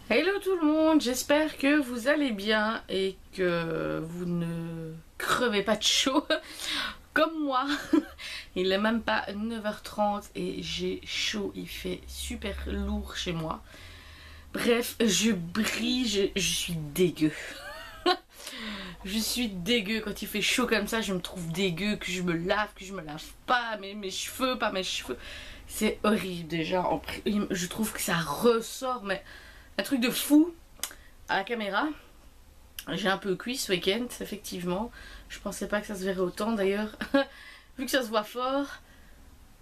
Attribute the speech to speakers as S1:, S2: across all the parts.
S1: Hello tout le monde, j'espère que vous allez bien et que vous ne crevez pas de chaud comme moi. Il n'est même pas 9h30 et j'ai chaud, il fait super lourd chez moi. Bref, je brille, je suis dégueu. Je suis dégueu quand il fait chaud comme ça, je me trouve dégueu, que je me lave pas, mes cheveux, pas mes cheveux. C'est horrible déjà, je trouve que ça ressort, mais un truc de fou à la caméra. J'ai un peu cuit ce week-end, effectivement. Je pensais pas que ça se verrait autant d'ailleurs. Vu que ça se voit fort.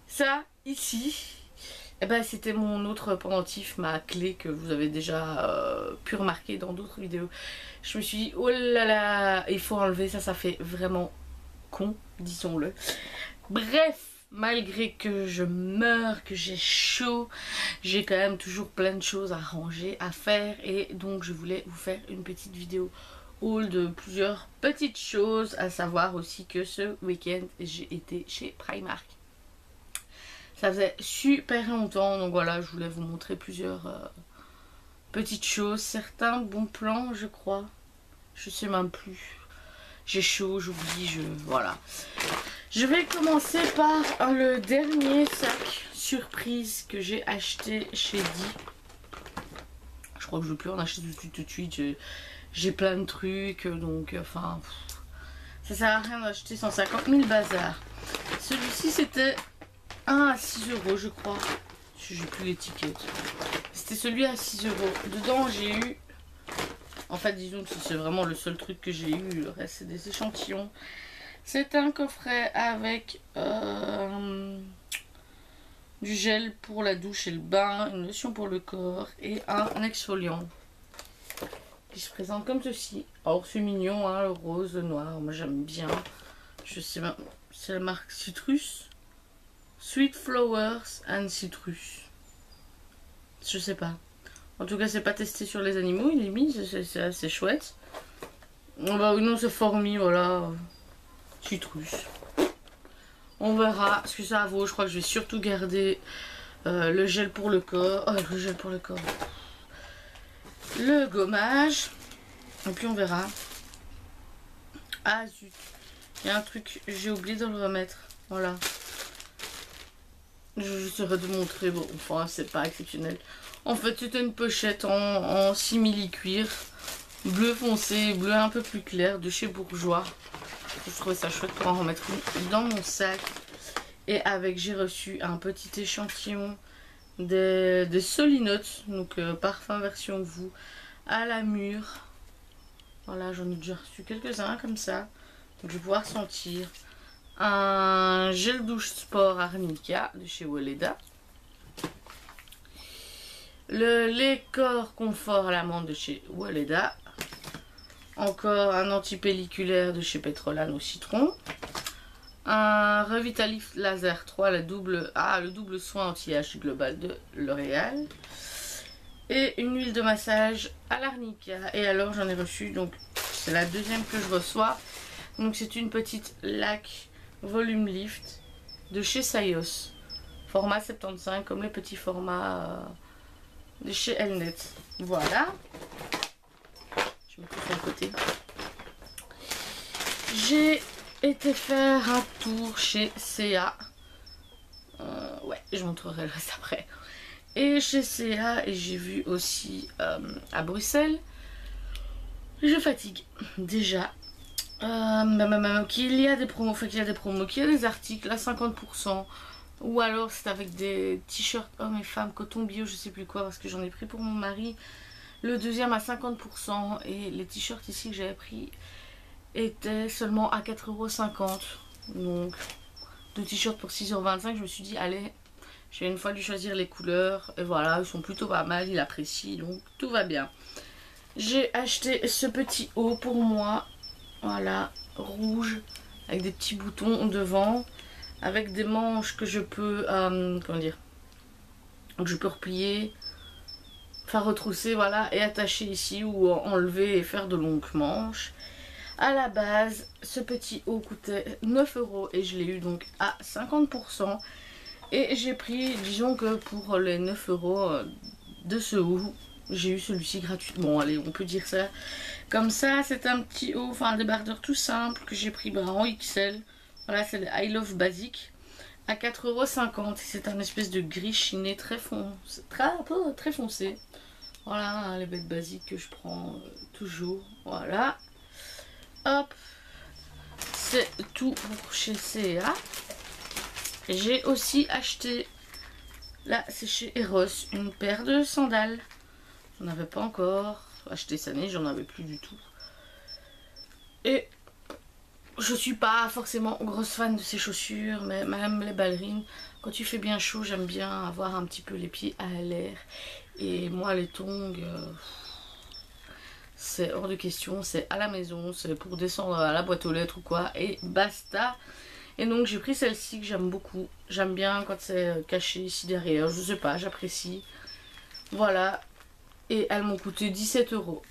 S1: Ça, ici, eh ben, c'était mon autre pendentif, ma clé que vous avez déjà pu remarquer dans d'autres vidéos. Je me suis dit, oh là là, il faut enlever ça, ça fait vraiment con, disons-le. Bref. Malgré que je meurs, que j'ai chaud, j'ai quand même toujours plein de choses à ranger, à faire. Et donc je voulais vous faire une petite vidéo haul de plusieurs petites choses. À savoir aussi que ce week-end j'ai été chez Primark. Ça faisait super longtemps, donc voilà, je voulais vous montrer plusieurs petites choses. Certains bons plans, je crois. Je sais même plus. J'ai chaud, j'oublie, voilà. Je vais commencer par le dernier sac surprise que j'ai acheté chez Di. Je crois que je ne vais plus en acheter tout de suite. J'ai plein de trucs, donc enfin, ça sert à rien d'acheter 150 000 bazar. Celui-ci c'était 1 à 6 euros, je crois. J'ai plus l'étiquette. C'était celui à 6 euros. Dedans j'ai eu, en fait disons que c'est vraiment le seul truc que j'ai eu. Le reste c'est des échantillons. C'est un coffret avec du gel pour la douche et le bain, une lotion pour le corps et un exfoliant qui se présente comme ceci. Alors c'est mignon, hein, le rose, le noir, moi j'aime bien. Je sais même, c'est la marque Citrus, Sweet Flowers and Citrus. Je sais pas. En tout cas c'est pas testé sur les animaux, il est mis, c'est assez chouette. Bah oui, non, c'est Formi, voilà. Citrus. On verra ce que ça vaut. Je crois que je vais surtout garder le gel pour le corps. Oh, le gel pour le corps. Le gommage. Et puis on verra. Ah zut. Il y a un truc, j'ai oublié de le remettre. Voilà. Je serais de montrer. Bon, enfin, c'est pas exceptionnel. En fait, c'était une pochette en simili-cuir. Bleu foncé, bleu un peu plus clair de chez Bourjois. Je trouvais ça chouette pour en remettre une dans mon sac. Et avec, j'ai reçu un petit échantillon des Solinotes, donc parfum version vous, à la mûre. Voilà, j'en ai déjà reçu quelques-uns comme ça. Donc je vais pouvoir sentir. Un gel douche sport Arnica de chez Weleda. Le lait corps confort à l'amande de chez Weleda. Encore un antipelliculaire de chez Petrolan au citron. Un Revitalif Laser 3, le double soin anti-âge global de L'Oréal. Et une huile de massage à l'arnica. Et alors j'en ai reçu, donc c'est la deuxième que je reçois. Donc c'est une petite laque volume lift de chez Sayos. Format 75, comme les petits formats de chez Elnet. Voilà. Je mets tout sur le côté. J'ai été faire un tour chez CA. Ouais, je montrerai le reste après. Et chez CA, et j'ai vu aussi à Bruxelles. Je fatigue déjà. Qu'il y a des promos, qu'il y a des articles à 50%. Ou alors c'est avec des t-shirts hommes et femmes, coton bio, je sais plus quoi, parce que j'en ai pris pour mon mari. Le deuxième à 50% et les t-shirts ici que j'avais pris étaient seulement à 4,50 €. Donc, deux t-shirts pour 6,25 €. Je me suis dit, allez, j'ai une fois dû choisir les couleurs. Et voilà, ils sont plutôt pas mal, il apprécie, donc tout va bien. J'ai acheté ce petit haut pour moi. Voilà, rouge, avec des petits boutons devant. Avec des manches que je peux, comment dire, que je peux replier. Enfin retrousser, voilà, et attacher ici ou enlever et faire de longues manches. À la base, ce petit haut coûtait 9 € et je l'ai eu donc à 50%. Et j'ai pris, disons que pour les 9 € de ce haut, J'ai eu celui-ci gratuitement, allez, on peut dire ça. Comme ça, c'est un petit haut, enfin un débardeur tout simple que j'ai pris en XL. Voilà, c'est le I Love Basic à 4,50 €. C'est un espèce de gris chiné très foncé, très foncé. Voilà, les bêtes basiques que je prends toujours. Voilà. Hop. C'est tout pour chez C&A. J'ai aussi acheté, là c'est chez Eros, une paire de sandales. J'en avais pas encore acheté cette année, j'en avais plus du tout. Et je suis pas forcément grosse fan de ces chaussures, mais même les ballerines, quand il fait bien chaud, j'aime bien avoir un petit peu les pieds à l'air. Et moi les tongs, c'est hors de question, c'est à la maison, c'est pour descendre à la boîte aux lettres ou quoi, et basta. Et donc j'ai pris celle-ci que j'aime beaucoup. J'aime bien quand c'est caché ici derrière, je sais pas, j'apprécie. Voilà, et elles m'ont coûté 17 €.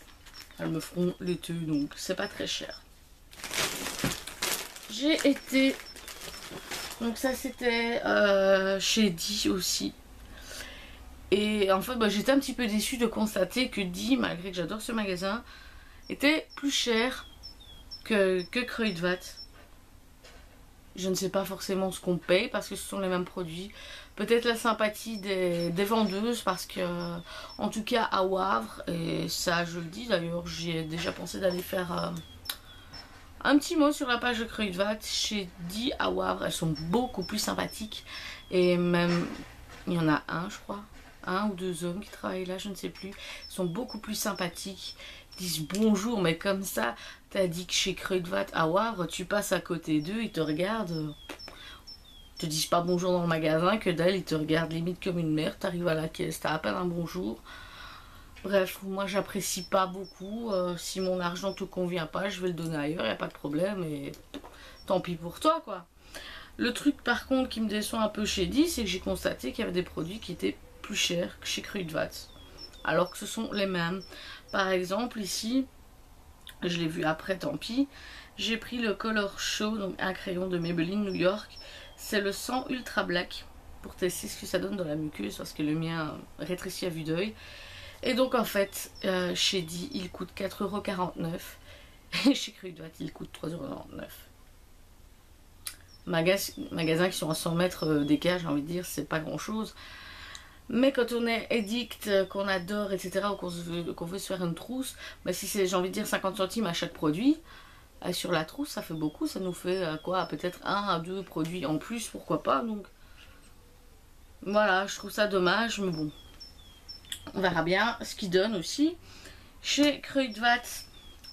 S1: Elles me feront l'été, donc c'est pas très cher. J'ai été, donc ça c'était chez Di aussi. Et en fait j'étais un petit peu déçue de constater que Di, malgré que j'adore ce magasin, était plus cher que Kruidvat. Je ne sais pas forcément ce qu'on paye parce que ce sont les mêmes produits. Peut-être la sympathie des vendeuses parce que, en tout cas à Wavre, et ça je le dis d'ailleurs, j'ai déjà pensé d'aller faire un petit mot sur la page de Kruidvat. Chez Di à Wavre, elles sont beaucoup plus sympathiques. Et même, il y en a un je crois, un ou deux hommes qui travaillent là, je ne sais plus. Ils sont beaucoup plus sympathiques. Ils disent bonjour, mais comme ça, t'as dit que chez Kruidvat à Wavre, tu passes à côté d'eux, ils te regardent. Ils te disent pas bonjour dans le magasin, que dalle, ils te regardent limite comme une mère. T'arrives à la caisse, t'as à peine un bonjour. Bref, moi j'apprécie pas beaucoup. Si mon argent te convient pas, je vais le donner ailleurs, y a pas de problème. Et tant pis pour toi, quoi. Le truc par contre qui me déçoit un peu chez Di, c'est que j'ai constaté qu'il y avait des produits qui étaient plus chers que chez Kruidvat. Alors que ce sont les mêmes. Par exemple, ici, je l'ai vu après, tant pis. J'ai pris le Color Show, donc un crayon de Maybelline New York. C'est le 100 Ultra Black pour tester ce que ça donne dans la muqueuse parce que le mien rétrécit à vue d'œil. Et donc en fait, chez Di, il coûte 4,49 € et chez Kruidvat, il coûte 3,99 €. Magasins qui sont à 100 mètres d'écart, j'ai envie de dire, c'est pas grand chose. Mais quand on est addict, qu'on adore, etc., ou qu'on veut se faire une trousse, bah si c'est, j'ai envie de dire, 50 centimes à chaque produit, sur la trousse, ça fait beaucoup. Ça nous fait quoi, peut-être 1 à 2 produits en plus, pourquoi pas. Donc voilà, je trouve ça dommage, mais bon, on verra bien ce qu'ils donnent aussi. Chez Kruidvat,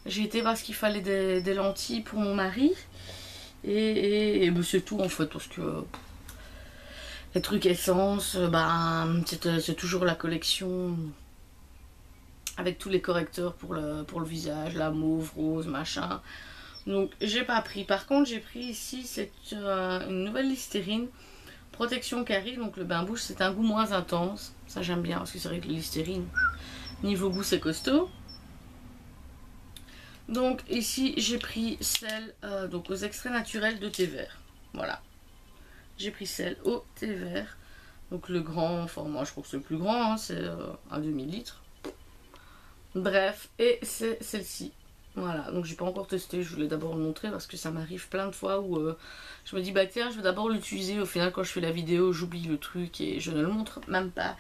S1: j'ai été parce qu'il fallait des lentilles pour mon mari. Et ben c'est tout en fait, parce que les trucs essence, c'est toujours la collection avec tous les correcteurs pour le visage, la mauve, rose, machin. Donc j'ai pas pris. Par contre j'ai pris ici une nouvelle Listerine protection carie. Donc le bain bouche, c'est un goût moins intense. Ça j'aime bien parce que c'est vrai que le Listerine niveau goût c'est costaud. Donc ici j'ai pris celle donc aux extraits naturels de thé vert. Voilà. J'ai pris celle au thé vert. Donc le grand format, je crois que c'est le plus grand, hein, c'est un demi-litre. Bref, et c'est celle-ci. Voilà, donc j'ai pas encore testé, je voulais d'abord le montrer parce que ça m'arrive plein de fois où je me dis bah tiens je vais d'abord l'utiliser, au final quand je fais la vidéo j'oublie le truc et je ne le montre même pas.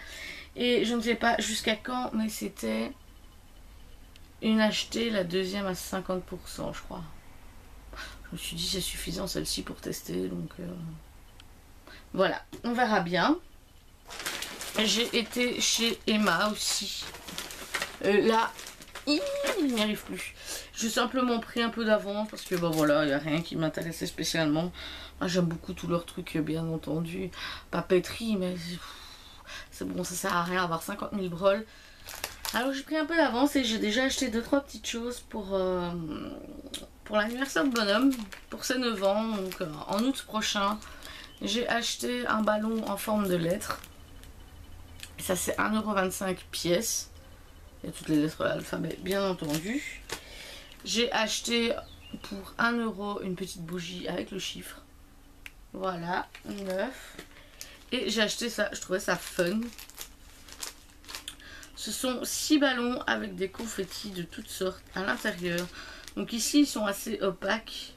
S1: Et je ne sais pas jusqu'à quand, mais c'était une achetée, la deuxième à 50% je crois. Je me suis dit c'est suffisant celle-ci pour tester, donc voilà, on verra bien. J'ai été chez Emma aussi. Là, il n'y arrive plus. J'ai simplement pris un peu d'avance parce que voilà, il n'y a rien qui m'intéressait spécialement. Moi j'aime beaucoup tous leurs trucs, bien entendu. Papeterie, mais c'est bon, ça sert à rien d'avoir 50 000 broles. Alors j'ai pris un peu d'avance et j'ai déjà acheté 2-3 petites choses pour l'anniversaire de bonhomme, pour ses 9 ans, donc en août prochain. J'ai acheté un ballon en forme de lettre. Ça c'est 1,25 € pièce. Il y a toutes les lettres de l'alphabet bien entendu. J'ai acheté pour 1 € une petite bougie avec le chiffre. Voilà, 9. Et j'ai acheté ça, je trouvais ça fun. Ce sont 6 ballons avec des confettis de toutes sortes à l'intérieur. Donc ici, ils sont assez opaques,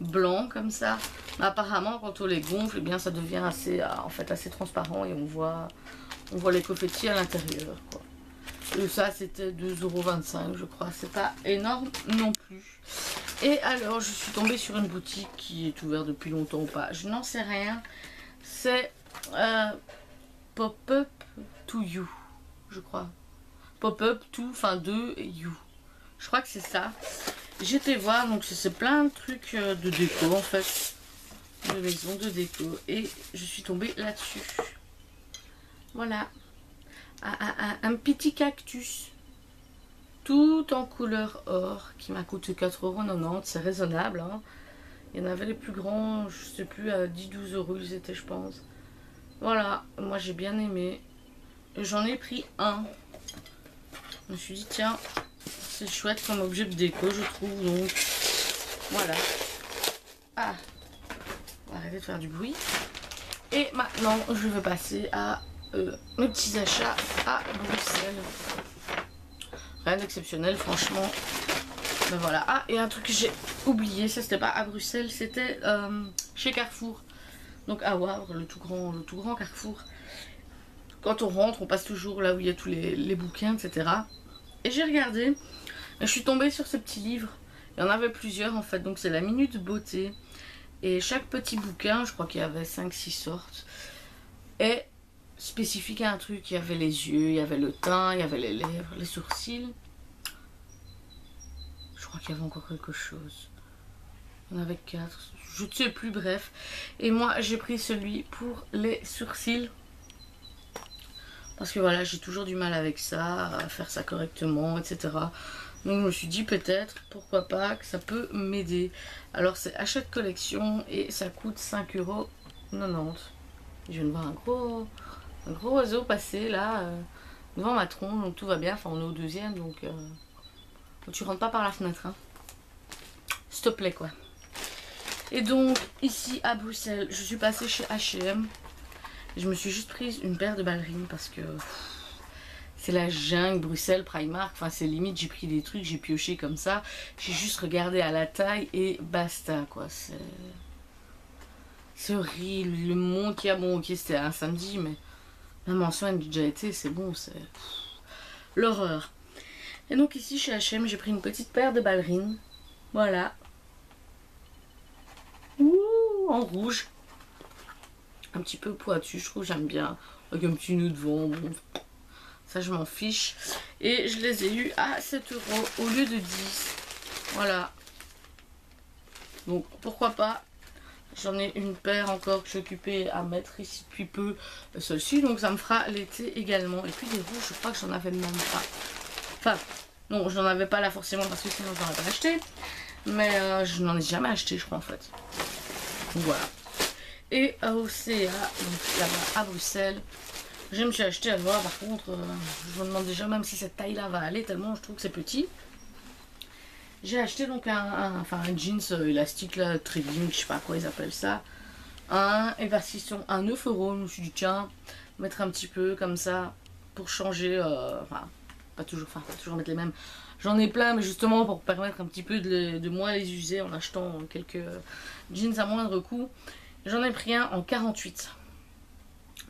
S1: blancs comme ça. Mais apparemment, quand on les gonfle, eh bien, ça devient assez, en fait, assez transparent et on voit les confettis à l'intérieur, quoi. Et ça, c'était 2,25 € je crois. C'est pas énorme non plus. Et alors, je suis tombée sur une boutique qui est ouverte depuis longtemps ou pas. Je n'en sais rien. C'est Pop-up to you, je crois. Pop-up to, enfin de you. Je crois que c'est ça. J'étais voir, donc c'est plein de trucs de déco en fait. De maison, de déco. Et je suis tombée là-dessus. Voilà. Un petit cactus. Tout en couleur or. Qui m'a coûté 4,90 €. C'est raisonnable. Hein. Il y en avait les plus grands, je sais plus, à 10-12 € ils étaient, je pense. Voilà. Moi j'ai bien aimé. J'en ai pris un. Je me suis dit, tiens, c'est chouette comme objet de déco, je trouve. Donc, voilà. Ah, on va arrêter de faire du bruit. Et maintenant, je vais passer à mes petits achats à Bruxelles. Rien d'exceptionnel, franchement. Ben voilà. Ah, et un truc que j'ai oublié, ça c'était pas à Bruxelles, c'était chez Carrefour. Donc à Wavre, le tout grand Carrefour. Quand on rentre, on passe toujours là où il y a tous les bouquins, etc. Et j'ai regardé, et je suis tombée sur ce petit livre. Il y en avait plusieurs en fait, donc c'est la Minute Beauté. Et chaque petit bouquin, je crois qu'il y avait 5-6 sortes, est spécifique à un truc. Il y avait les yeux, il y avait le teint, il y avait les lèvres, les sourcils. Je crois qu'il y avait encore quelque chose. Il y en avait 4, je ne sais plus, bref. Et moi j'ai pris celui pour les sourcils. Parce que voilà, j'ai toujours du mal avec ça, à faire ça correctement, etc. Donc je me suis dit peut-être, pourquoi pas, que ça peut m'aider. Alors c'est achat de collection et ça coûte 5,90 €. Je viens de voir un gros oiseau passer là, devant ma tronche, donc tout va bien. Enfin on est au deuxième, donc tu rentres pas par la fenêtre. Hein. S'il te plaît quoi. Et donc ici à Bruxelles, je suis passée chez H&M. Je me suis juste prise une paire de ballerines parce que c'est la jungle, Bruxelles, Primark. Enfin, c'est limite, j'ai pris des trucs, j'ai pioché comme ça. J'ai juste regardé à la taille et basta, quoi. C'est horrible. Le monde qu'il y a, bon, ok, c'était un samedi, mais même en semaine, j'ai déjà été, c'est bon, c'est l'horreur. Et donc, ici, chez H&M, j'ai pris une petite paire de ballerines. Voilà. Ouh, en rouge. Un petit peu pointu, je trouve, j'aime bien. Avec un petit nœud devant, bon, ça je m'en fiche. Et je les ai eu à 7 € au lieu de 10. Voilà. Donc pourquoi pas. J'en ai une paire encore que j'ai occupée à mettre ici depuis peu, celle-ci. Donc ça me fera l'été également. Et puis des rouges, je crois que j'en avais même pas. Enfin, non, j'en avais pas là forcément parce que sinon j'en aurais pas acheté. Mais je n'en ai jamais acheté, je crois en fait. Donc voilà. Et au CA, donc là-bas à Bruxelles, je me suis acheté à voir. Par contre, je me demande déjà même si cette taille-là va aller, tellement je trouve que c'est petit. J'ai acheté donc un jeans élastique là, trading, je sais pas quoi ils appellent ça. Un éversition à 9 €. Je me suis dit, tiens, mettre un petit peu comme ça pour changer. Enfin, pas toujours mettre les mêmes. J'en ai plein, mais justement pour permettre un petit peu de moins les user en achetant quelques jeans à moindre coût. J'en ai pris un en 48.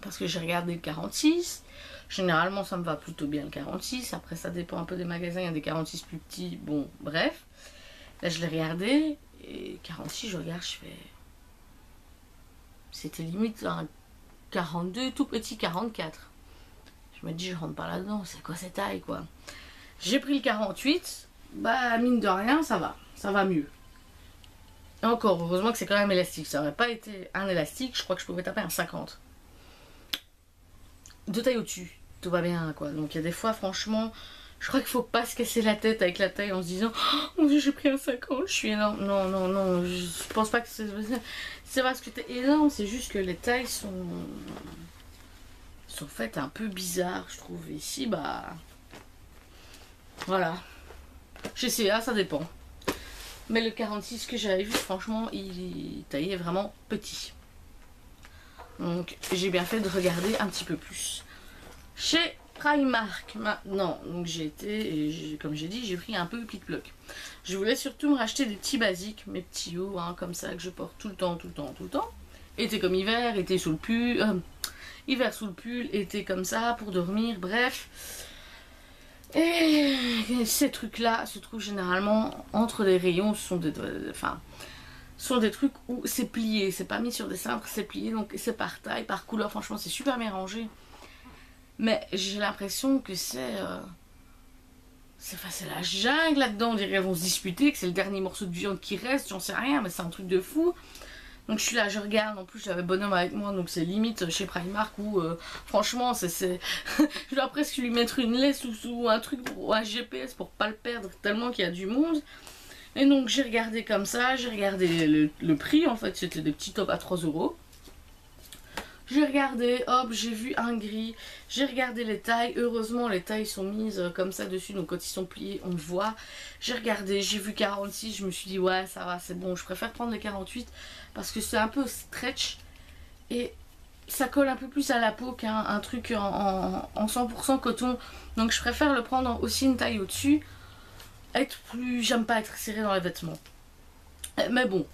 S1: Parce que j'ai regardé le 46. Généralement, ça me va plutôt bien le 46. Après, ça dépend un peu des magasins. Il y a des 46 plus petits. Bon, bref. Là, je l'ai regardé. Et 46, je regarde, je fais... C'était limite un 42, tout petit 44. Je me dis, je rentre pas là-dedans. C'est quoi cette taille, quoi? J'ai pris le 48. Bah, mine de rien, ça va. Ça va mieux. Et encore, heureusement que c'est quand même élastique. Ça aurait pas été un élastique, je crois que je pouvais taper un 50. Deux tailles au-dessus, tout va bien, quoi. Donc il y a des fois, franchement, je crois qu'il faut pas se casser la tête avec la taille en se disant, oh mon dieu, j'ai pris un 50, je suis énorme. Non, non, non, je pense pas que c'est parce que t'es énorme, c'est juste que les tailles sont faites un peu bizarres, je trouve. Ici, bah, voilà. Chez CA, ça dépend. Mais le 46 que j'avais vu, franchement, il taillait vraiment petit. Donc j'ai bien fait de regarder un petit peu plus. Chez Primark maintenant, donc j'ai été, et comme j'ai dit, j'ai pris un peu Pic-Bloc. Je voulais surtout me racheter des petits basiques, mes petits hauts, hein, comme ça, que je porte tout le temps, tout le temps, tout le temps. Été comme hiver, été sous le pull, hiver sous le pull, été comme ça, pour dormir, bref. Et ces trucs-là se trouvent généralement entre les rayons, ce sont des trucs où c'est plié, c'est pas mis sur des cintres, c'est plié, donc c'est par taille, par couleur, franchement c'est super bien rangé. Mais j'ai l'impression que c'est la jungle là-dedans, on dirait qu'ils vont se disputer, que c'est le dernier morceau de viande qui reste, j'en sais rien, mais c'est un truc de fou. Donc je suis là, je regarde, en plus j'avais Bonhomme avec moi, donc c'est limite chez Primark où franchement je dois presque lui mettre une laisse ou un truc ou un GPS pour pas le perdre tellement qu'il y a du monde. Et donc j'ai regardé comme ça, j'ai regardé le prix, en fait c'était des petits tops à 3 €. J'ai regardé, hop, j'ai vu un gris, j'ai regardé les tailles, heureusement les tailles sont mises comme ça dessus, donc quand ils sont pliés on le voit. J'ai regardé, j'ai vu 46, je me suis dit ouais ça va, c'est bon, je préfère prendre les 48 parce que c'est un peu stretch et ça colle un peu plus à la peau qu'un truc en 100% coton, donc je préfère le prendre aussi une taille au-dessus, j'aime pas être serré dans les vêtements. Mais bon,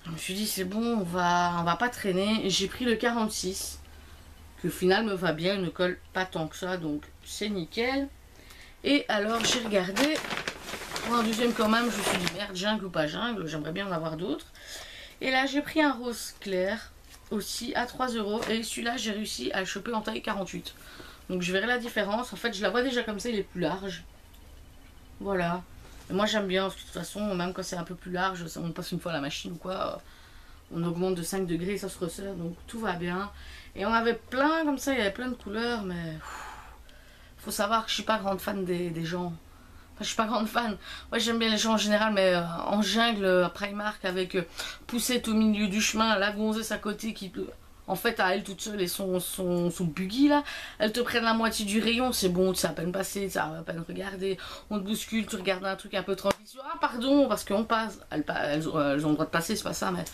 S1: je me suis dit c'est bon, on va pas traîner. J'ai pris le 46 qui au final me va bien, il ne colle pas tant que ça, donc c'est nickel. Et alors j'ai regardé pour un deuxième quand même, je me suis dit merde, jungle ou pas jungle, j'aimerais bien en avoir d'autres. Et là j'ai pris un rose clair aussi à 3 € et celui-là j'ai réussi à le choper en taille 48. Donc je verrai la différence, en fait je la vois déjà comme ça, il est plus large. Voilà. Et moi j'aime bien, parce que de toute façon, même quand c'est un peu plus large, on passe une fois à la machine ou quoi, on augmente de 5 degrés, ça se resserre, donc tout va bien. Et on avait plein comme ça, il y avait plein de couleurs, mais faut savoir que je suis pas grande fan des gens. Enfin, je suis pas grande fan. Moi j'aime bien les gens en général, mais en jungle, à Primark, avec Poussette au milieu du chemin, la gonzesse à côté qui... En fait, à elle toute seule et son buggy là, elles te prennent la moitié du rayon, c'est bon, tu sais à peine passer, tu sais à peine regarder, on te bouscule, tu regardes un truc un peu tranquille, ah pardon, parce qu'on passe, elles ont le droit de passer, c'est pas ça, mais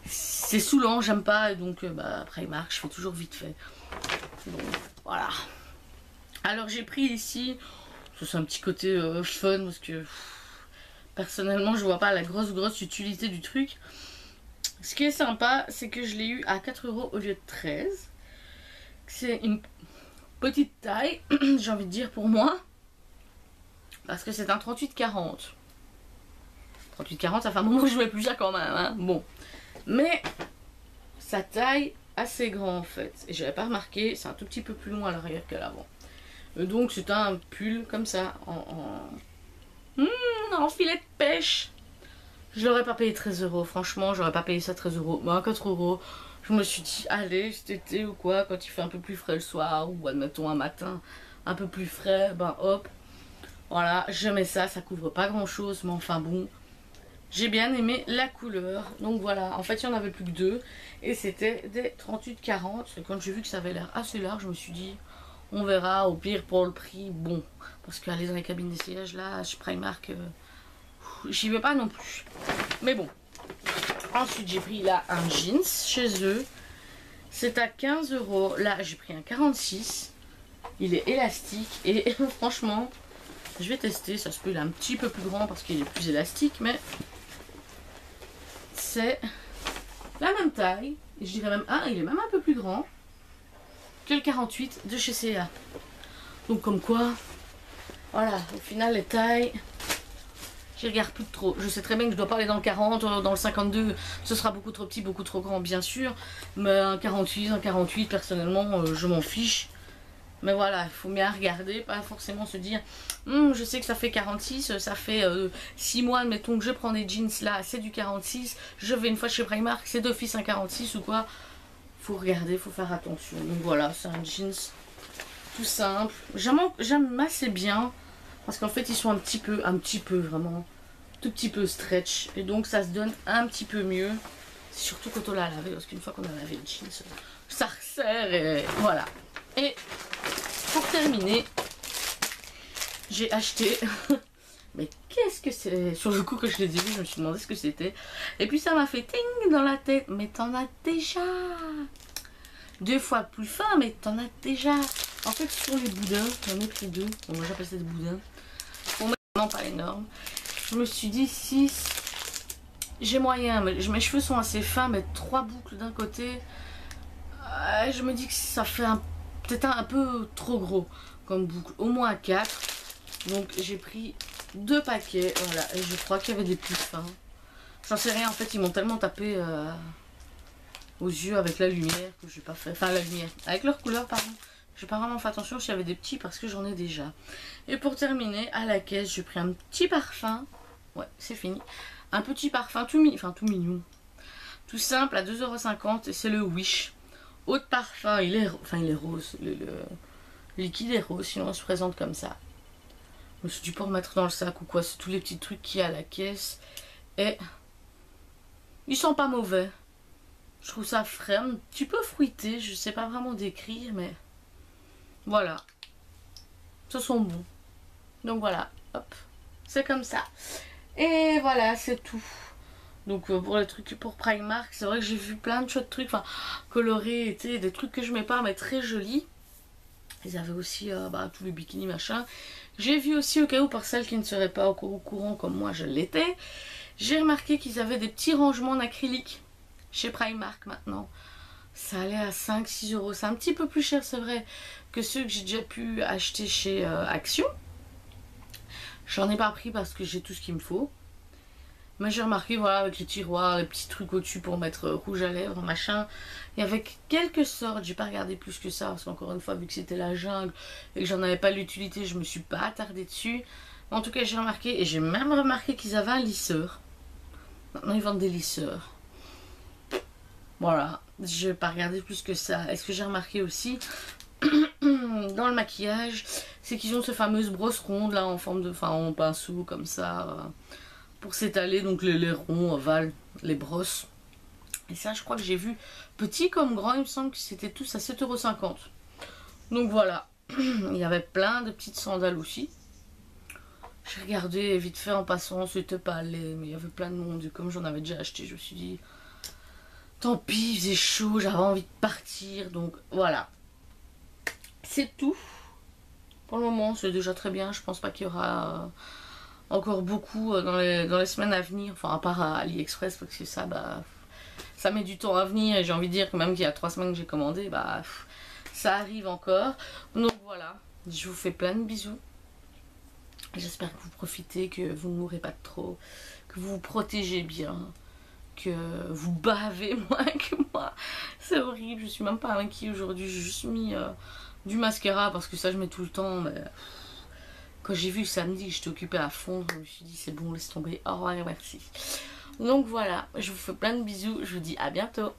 S1: c'est saoulant, j'aime pas, et donc Primark, je fais toujours vite fait. Donc voilà. Alors j'ai pris ici, c'est un petit côté fun, parce que personnellement je vois pas la grosse utilité du truc. Ce qui est sympa, c'est que je l'ai eu à 4 € au lieu de 13. C'est une petite taille, j'ai envie de dire pour moi. Parce que c'est un 38-40. 38-40, ça fait un moment que je mets plus ça quand même. Hein. Bon. Mais sa taille assez grand en fait. Et j'avais pas remarqué, c'est un tout petit peu plus long à l'arrière qu'à l'avant. Donc c'est un pull comme ça en filet de pêche. Je l'aurais pas payé 13 €, franchement, j'aurais pas payé ça 13 €. Mais à 4 €, je me suis dit, allez, cet été ou quoi, quand il fait un peu plus frais le soir, ou admettons un matin un peu plus frais, ben hop. Voilà, je mets ça, ça couvre pas grand chose, mais enfin bon. J'ai bien aimé la couleur. Donc voilà, en fait, il n'y en avait plus que 2. Et c'était des 38-40. Et quand j'ai vu que ça avait l'air assez large, je me suis dit, on verra, au pire pour le prix, bon. Parce qu'aller dans les cabines d'essayage, là, chez Primark... j'y vais pas non plus. Mais bon. Ensuite, j'ai pris là un jeans chez eux. C'est à 15 €. Là, j'ai pris un 46. Il est élastique. Et franchement, je vais tester. Ça se peut, il est un petit peu plus grand parce qu'il est plus élastique. Mais c'est la même taille. Et je dirais même, il est même un peu plus grand que le 48 de chez C&A. Donc comme quoi, voilà, au final les tailles... J'y regarde plus trop. Je sais très bien que je dois pas aller dans le 40, dans le 52, ce sera beaucoup trop petit, beaucoup trop grand, bien sûr. Mais un 48, personnellement, je m'en fiche. Mais voilà, il faut bien regarder, pas forcément se dire je sais que ça fait 46, ça fait 6 mois, admettons que je prends des jeans là, c'est du 46, je vais une fois chez Primark, c'est d'office un 46 ou quoi. Faut regarder, faut faire attention. Donc voilà, c'est un jeans tout simple. J'aime assez bien. Parce qu'en fait ils sont un petit peu vraiment, tout petit peu stretch. Et donc ça se donne un petit peu mieux. Surtout quand on l'a lavé, parce qu'une fois qu'on a lavé le jeans, ça resserre et voilà. Et pour terminer, j'ai acheté... Mais qu'est-ce que c'est? Sur le coup que je l'ai vu, je me suis demandé ce que c'était. Et puis ça m'a fait ting dans la tête. Mais t'en as déjà 2 fois plus fin, mais t'en as déjà. En fait, sur les boudins, j'en ai pris 2. Bon, moi j'appelle ça des boudins. Bon, maintenant pas énorme. Je me suis dit, si j'ai moyen, mais mes cheveux sont assez fins, mais 3 boucles d'un côté, je me dis que ça fait peut-être un peu trop gros comme boucle. Au moins 4. Donc j'ai pris 2 paquets. Voilà, et je crois qu'il y avait des plus fins. J'en sais rien, en fait, ils m'ont tellement tapé aux yeux avec la lumière que j'ai pas fait. Enfin, la lumière, avec leur couleur, pardon. J'ai pas vraiment fait attention s'il y avait des petits parce que j'en ai déjà. Et pour terminer, à la caisse, j'ai pris un petit parfum. Ouais, c'est fini. Un petit parfum tout mignon. Tout simple à 2,50 € et c'est le Wish. Eau de parfum, il est rose. Le liquide est rose, sinon on se présente comme ça. Je me suis dit pour remettre dans le sac ou quoi, c'est tous les petits trucs qu'il y a à la caisse. Et ils sont pas mauvais. Je trouve ça frais, un petit peu fruité, je sais pas vraiment décrire, mais voilà. Ce sont bons. Donc voilà, hop, c'est comme ça. Et voilà, c'est tout. Donc pour les trucs pour Primark, c'est vrai que j'ai vu plein de chouettes trucs, enfin colorés, étaient des trucs que je mets pas, mais très jolis. Ils avaient aussi tous les bikinis machin. J'ai vu aussi, au cas où, pour celles qui ne seraient pas encore au courant comme moi je l'étais, j'ai remarqué qu'ils avaient des petits rangements en acrylique chez Primark maintenant. Ça allait à 5-6 €. C'est un petit peu plus cher, c'est vrai, que ceux que j'ai déjà pu acheter chez Action. J'en ai pas pris parce que j'ai tout ce qu'il me faut. Mais j'ai remarqué, voilà, avec les tiroirs, les petits trucs au-dessus pour mettre rouge à lèvres, machin. Et avec quelques sortes, j'ai pas regardé plus que ça, parce qu'encore une fois, vu que c'était la jungle et que j'en avais pas l'utilité, je me suis pas attardée dessus. En tout cas, j'ai remarqué, et j'ai même remarqué qu'ils avaient un lisseur. Maintenant, ils vendent des lisseurs. Voilà, je vais pas regarder plus que ça. Est-ce que j'ai remarqué aussi dans le maquillage, c'est qu'ils ont ces fameuses brosses rondes là en forme de, en pinceau comme ça pour s'étaler, donc les ronds, ovales, les brosses. Et ça, je crois que j'ai vu petit comme grand, il me semble que c'était tous à 7,50 €. Donc voilà, il y avait plein de petites sandales aussi. J'ai regardé vite fait en passant, c'était pas laid, mais il y avait plein de monde. Et comme j'en avais déjà acheté, je me suis dit, tant pis, il faisait chaud, j'avais envie de partir, donc voilà. C'est tout. Pour le moment, c'est déjà très bien. Je pense pas qu'il y aura encore beaucoup dans les semaines à venir. Enfin, à part à AliExpress, parce que ça, ça met du temps à venir. Et j'ai envie de dire que même qu'il y a 3 semaines que j'ai commandé, ça arrive encore. Donc voilà, je vous fais plein de bisous. J'espère que vous profitez, que vous ne mourrez pas de trop, que vous vous protégez bien, que vous bavez moins que moi. C'est horrible, je suis même pas inquiète aujourd'hui. J'ai juste mis du mascara parce que ça je mets tout le temps, mais quand j'ai vu samedi j'étais occupée à fond, je me suis dit c'est bon, laisse tomber, au revoir et merci. Donc voilà, je vous fais plein de bisous, je vous dis à bientôt.